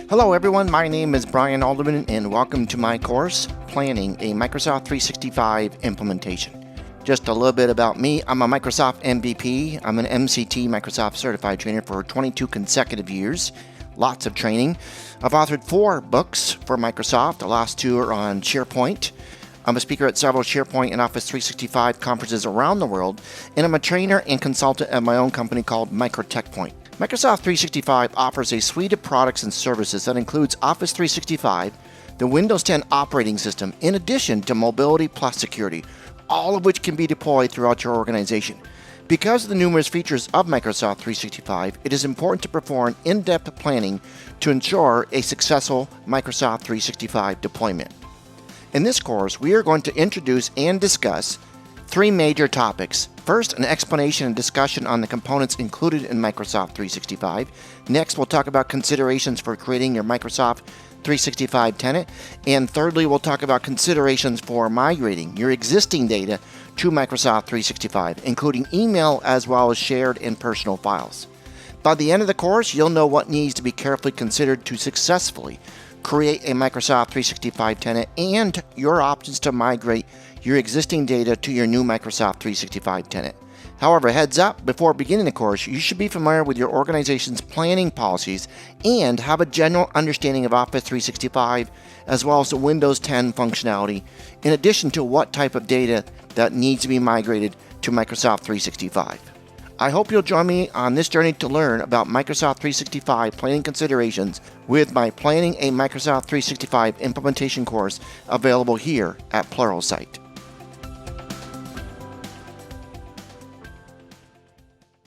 Hello everyone, my name is Brian Alderman and welcome to my course, Planning a Microsoft 365 Implementation. Just a little bit about me. I'm a Microsoft MVP. I'm an MCT Microsoft Certified Trainer for 22 consecutive years. Lots of training. I've authored 4 books for Microsoft. The last 2 are on SharePoint. I'm a speaker at several SharePoint and Office 365 conferences around the world, and I'm a trainer and consultant at my own company called MicroTechPoint. Microsoft 365 offers a suite of products and services that includes Office 365, the Windows 10 operating system, in addition to Mobility plus Security, all of which can be deployed throughout your organization. Because of the numerous features of Microsoft 365, it is important to perform in-depth planning to ensure a successful Microsoft 365 deployment. In this course, we are going to introduce and discuss 3 major topics. First, an explanation and discussion on the components included in Microsoft 365. Next, we'll talk about considerations for creating your Microsoft 365 tenant. And thirdly, we'll talk about considerations for migrating your existing data to Microsoft 365, including email as well as shared and personal files. By the end of the course, you'll know what needs to be carefully considered to successfully create a Microsoft 365 tenant and your options to migrate your existing data to your new Microsoft 365 tenant. However, heads up, before beginning the course, you should be familiar with your organization's planning policies and have a general understanding of Office 365 as well as the Windows 10 functionality, in addition to what type of data that needs to be migrated to Microsoft 365. I hope you'll join me on this journey to learn about Microsoft 365 planning considerations with my Planning a Microsoft 365 Implementation course available here at Pluralsight.